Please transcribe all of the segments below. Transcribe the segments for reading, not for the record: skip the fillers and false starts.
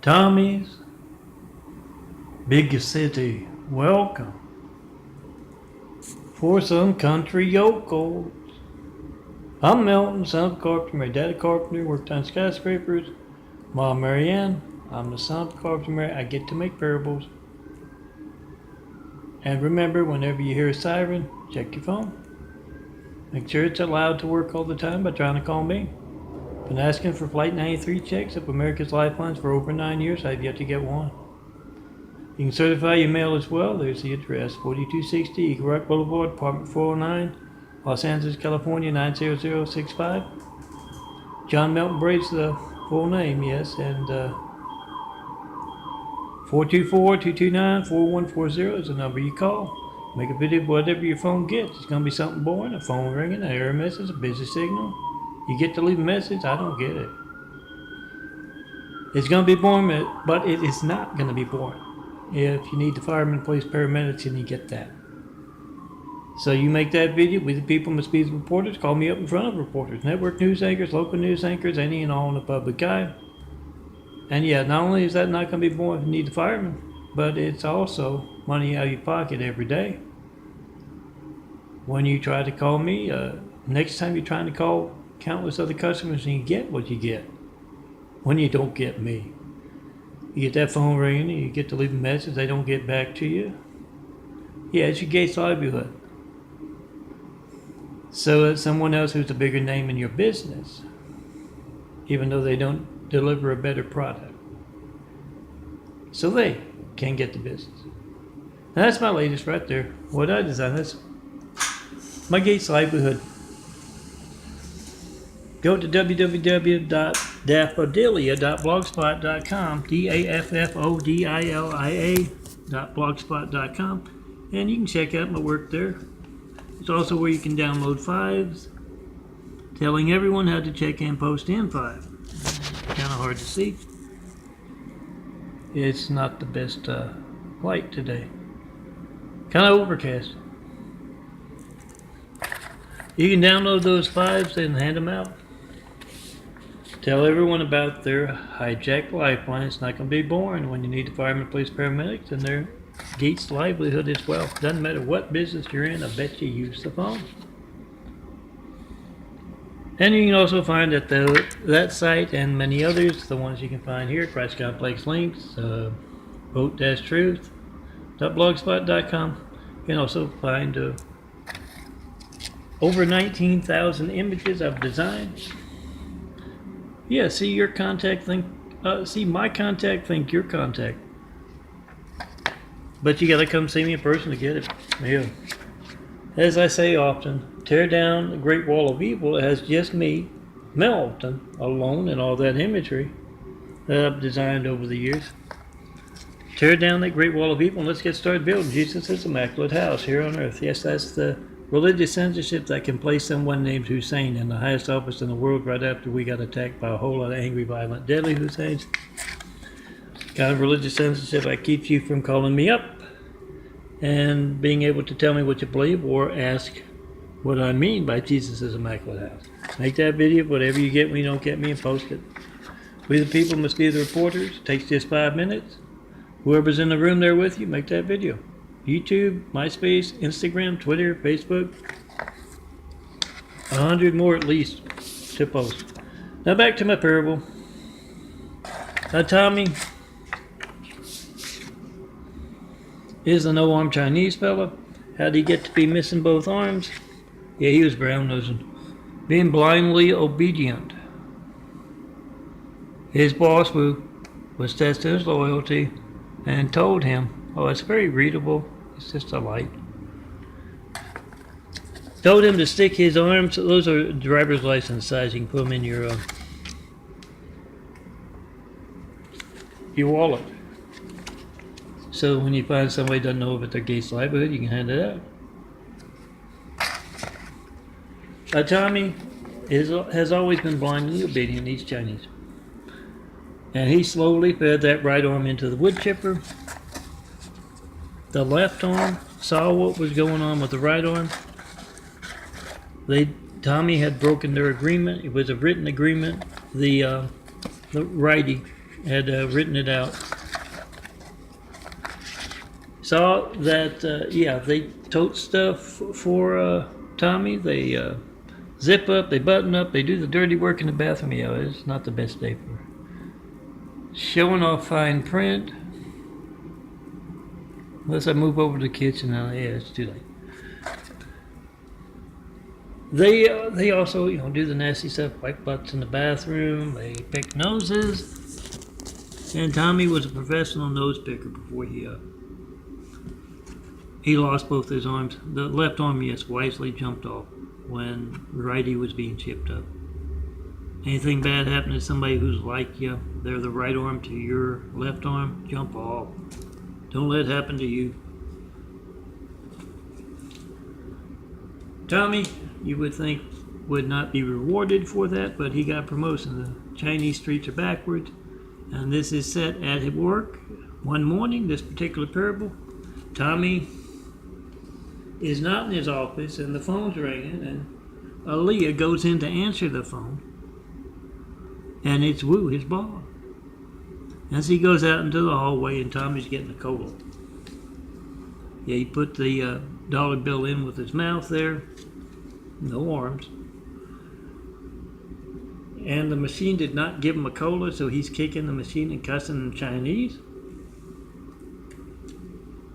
Tommy's, big city, welcome. For some country yokels. I'm Melton, son of a carpenter. My dad a carpenter, worked on skyscrapers. Mom Marianne, I'm the son of a carpenter. I get to make parables. And remember, whenever you hear a siren, check your phone. Make sure it's allowed to work all the time by trying to call me. Been asking for Flight 93 checks up America's Lifelines for over 9 years. I've yet to get one. You can certify your mail as well. There's the address, 4260 Eagle Rock Boulevard, apartment 409, Los Angeles, California, 90065. John Melton Braid's the full name, yes, and 424-229-4140 is the number you call. Make a video of whatever your phone gets. It's going to be something boring, a phone ringing, an error message, a busy signal. You get to leave a message, I don't get it. It's going to be boring, but it is not going to be boring. If you need the firemen, police, paramedics, and you get that. So you make that video, we the people must be the reporters. Call me up in front of reporters, network news anchors, local news anchors, any and all in the public eye. And yeah, not only is that not going to be boring if you need the firemen, but it's also money out of your pocket every day. When you try to call me, next time you're trying to call countless other customers and you get what you get when you don't get me. You get that phone ringing, you get to leave a message, they don't get back to you. Yeah, it's your Gates livelihood. So it's someone else who's a bigger name in your business, even though they don't deliver a better product. So they can get the business. Now that's my latest right there. What I designed, that's my Gates livelihood. Go to www.daffodilia.blogspot.com, daffodilia.blogspot.com, and you can check out my work there. It's also where you can download fives, telling everyone how to check and post in 5. Kind of hard to see. It's not the best light today. Kind of overcast. You can download those 5s and hand them out. Tell everyone about their hijacked lifeline. It's not going to be boring when you need the firemen, police, paramedics, and their Gates livelihood as well. Doesn't matter what business you're in, I bet you use the phone. And you can also find at that site and many others, the ones you can find here, Christ Complex links, vote-truth.blogspot.com. You can also find over 19,000 images I've designed. Yeah, see your contact, see my contact, think your contact. But you gotta come see me in person to get it. Yeah. As I say often, tear down the Great Wall of Evil. It has just me, Melton, alone and all that imagery that I've designed over the years. Tear down that Great Wall of Evil and let's get started building Jesus' immaculate house here on earth. Yes, that's the religious censorship that can place someone named Hussein in the highest office in the world right after we got attacked by a whole lot of angry, violent, deadly Husseins. Kind of religious censorship that keeps you from calling me up and being able to tell me what you believe or ask what I mean by Jesus' immaculate house. Make that video, whatever you get when you don't get me, and post it. We the people must be the reporters. It takes just 5 minutes. Whoever's in the room there with you, make that video. YouTube, MySpace, Instagram, Twitter, Facebook. 100 more at least to post. Now back to my parable. Tommy is a no-armed Chinese fella. How did he get to be missing both arms? Yeah, he was brown-nosing. Being blindly obedient. His boss was testing his loyalty and told him, oh, it's very readable. It's just a light. Told him to stick his arms, those are driver's license size, you can put them in your wallet. So when you find somebody who doesn't know about their Gates livelihood, you can hand it out. Tommy has always been blindly obedient. He's Chinese. And he slowly fed that right arm into the wood chipper. The left arm saw what was going on with the right arm. Tommy had broken their agreement. It was a written agreement. The righty had written it out. Saw that, yeah, they tote stuff for Tommy. They zip up, they button up, they do the dirty work in the bathroom. Yeah, it's not the best day for showing off fine print. Unless I move over to the kitchen, yeah, it's too late. They also, do the nasty stuff, wipe butts in the bathroom, they pick noses. And Tommy was a professional nose picker before he lost both his arms. The left arm, yes, wisely jumped off when righty was being chipped up. Anything bad happened to somebody who's like you, they're the right arm to your left arm, jump off. Don't let it happen to you. Tommy, you would think, would not be rewarded for that, but he got promotion. The Chinese streets are backwards, and this is set at work. One morning, this particular parable, Tommy is not in his office, and the phone's ringing, and Aaliyah goes in to answer the phone, and it's Wu, his boss. As he goes out into the hallway, and Tommy's getting a cola. Yeah, he put the dollar bill in with his mouth there. No arms. And the machine did not give him a cola, so he's kicking the machine and cussing in Chinese.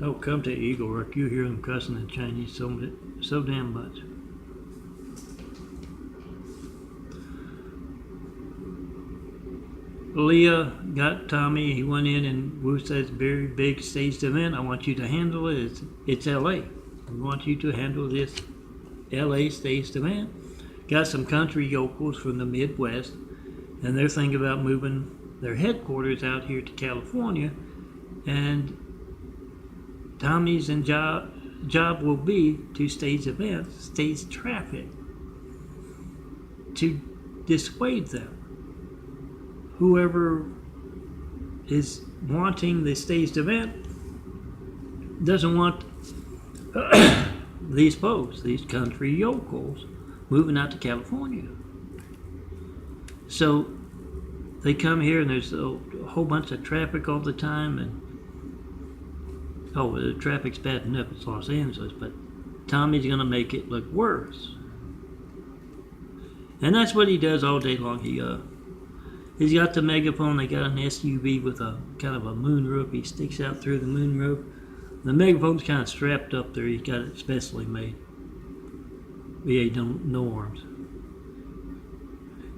Oh, come to Eagle Rock. You hear them cussing in Chinese so damn much. Leah got Tommy. He went in and Wu says, very big staged event. I want you to handle it. It's LA. I want you to handle this LA staged event. Got some country yokels from the Midwest, and they're thinking about moving their headquarters out here to California. And Tommy's job will be to stage events, stage traffic, to dissuade them. Whoever is wanting the staged event doesn't want these folks, these country yokels, moving out to California. So they come here and there's a whole bunch of traffic all the time, and the traffic's bad enough, it's Los Angeles, but Tommy's gonna make it look worse. And that's what he does all day long. He's got the megaphone. They got an SUV with a kind of a moonroof. He sticks out through the moonroof. The megaphone's kind of strapped up there. He's got it specially made. Yeah, he don't, no arms.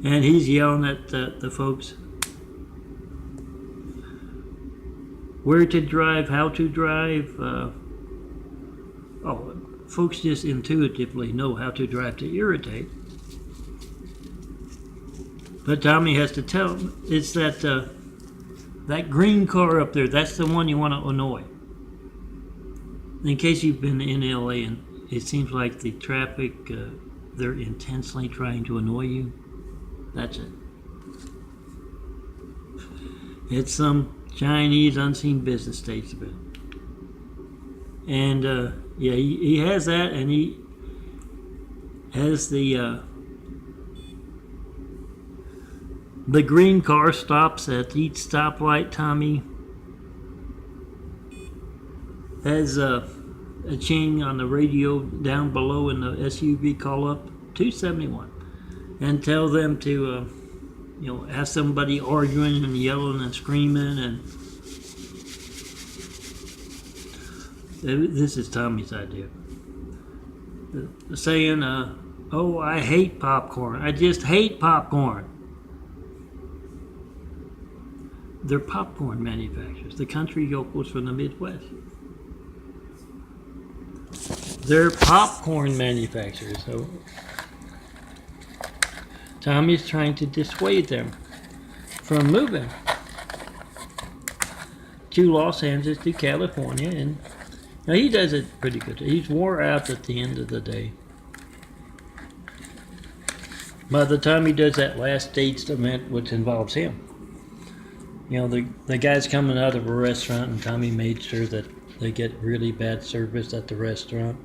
And he's yelling at the folks where to drive, how to drive. Folks just intuitively know how to drive to irritate. But Tommy has to tell him, it's that green car up there, that's the one you want to annoy. In case you've been in LA and it seems like the traffic, they're intensely trying to annoy you, that's it. It's some Chinese unseen business stage event. And yeah, he has that, and he has the green car stops at each stoplight. Tommy has a chain on the radio down below in the SUV, call up 271 and tell them to, ask somebody arguing and yelling and screaming. And this is Tommy's idea. Saying, oh, I hate popcorn. I just hate popcorn. They're popcorn manufacturers, the country yokels from the Midwest. They're popcorn manufacturers. So Tommy's trying to dissuade them from moving to Los Angeles, to California. And now he does it pretty good. He's wore out at the end of the day. By the time he does that last staged event, which involves him, the guy's coming out of a restaurant, and Tommy made sure that they get really bad service at the restaurant.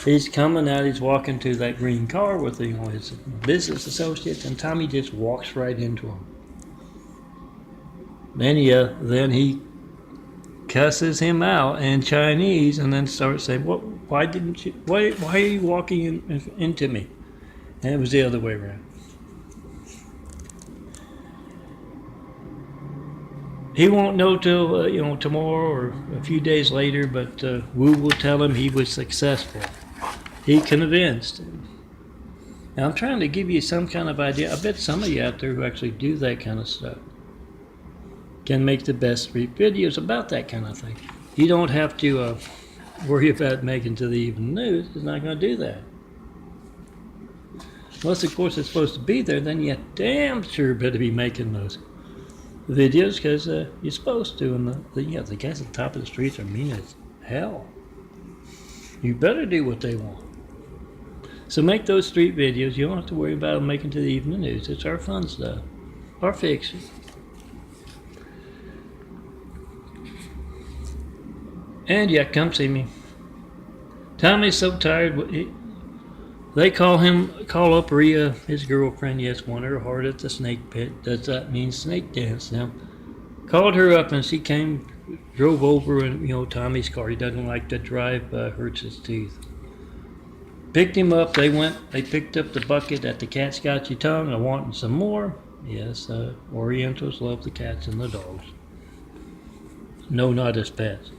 He's coming out. He's walking to that green car with his business associates, and Tommy just walks right into him. Then he cusses him out in Chinese, and then starts saying, "What? Why didn't you? Why are you walking into me?" And it was the other way around. He won't know till tomorrow or a few days later, but Wu will tell him he was successful. He convinced him. Now I'm trying to give you some kind of idea. I bet some of you out there who actually do that kind of stuff can make the best street videos about that kind of thing. You don't have to worry about making to the evening news. It's not going to do that. Unless, of course, it's supposed to be there, then you damn sure better be making those videos, because you're supposed to. And the guys at the top of the streets are mean as hell. You better do what they want. So make those street videos. You don't have to worry about them making to the evening news. It's our fun stuff, our fiction. And yeah, come see me. Tommy's so tired. They call up Rhea, his girlfriend. Yes, won her heart at the snake pit. Does that mean snake dance? Now, called her up, and she drove over in Tommy's car. He doesn't like to drive. Hurts his teeth. Picked him up. They picked up the bucket at the Cat's Got Your Tongue. I wanting some more. Yes, Orientals love the cats and the dogs. No, not as pets.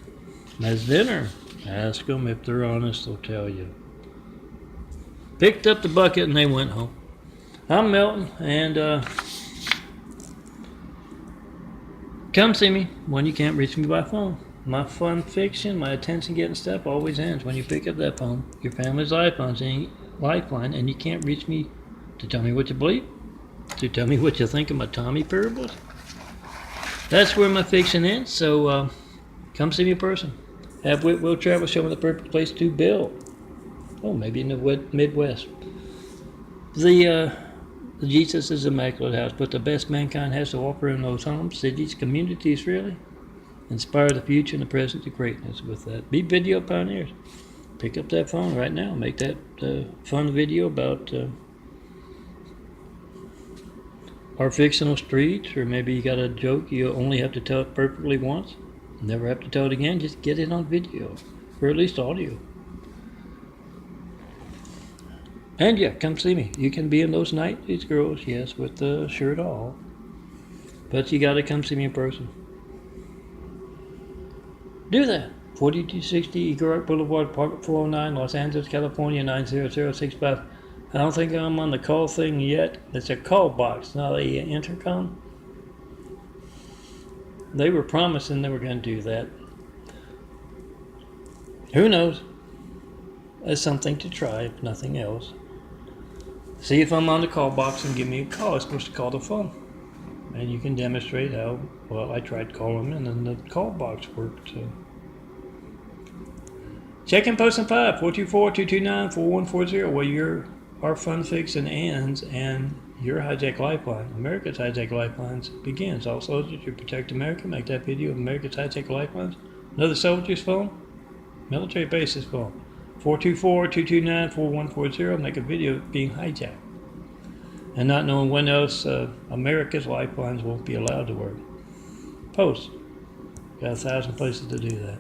As dinner, ask them if they're honest, they'll tell you. Picked up the bucket and they went home. I'm Milton, and come see me when you can't reach me by phone. My fun fiction, my attention-getting stuff always ends when you pick up that phone, your family's lifeline, and you can't reach me to tell me what you believe, to tell me what you think of my Tommy parables. That's where my fiction ends, so come see me in person. Have Whitwell Travel show me the perfect place to build. Oh, maybe in the Midwest. The Jesus is Immaculate House, but the best mankind has to offer in those homes, cities, communities, really. Inspire the future and the present to greatness with that. Be video pioneers. Pick up that phone right now. Make that fun video about our fictional streets, or maybe you got a joke you only have to tell it perfectly once. Never have to tell it again. Just get it on video, or at least audio. And yeah, come see me. You can be in those nighties, girls, yes, with the shirt off. But you got to come see me in person. Do that. 4260 Eagle Rock Boulevard, Apartment 409, Los Angeles, California, 90065. I don't think I'm on the call thing yet. It's a call box, not a intercom. They were promising they were going to do that. Who knows? That's something to try, if nothing else. See if I'm on the call box and give me a call. It's supposed to call the phone. And you can demonstrate how well I tried calling and then the call box worked. So. Check in Post 5, 424-229-4140, where our fun fiction ends and your hijack lifeline, America's hijack lifelines, begins. All soldiers who protect America, make that video of America's hijack lifelines. Another soldier's phone, military base's phone, 424-229-4140, make a video of being hijacked. And not knowing when else America's lifelines won't be allowed to work. Post. Got 1,000 places to do that.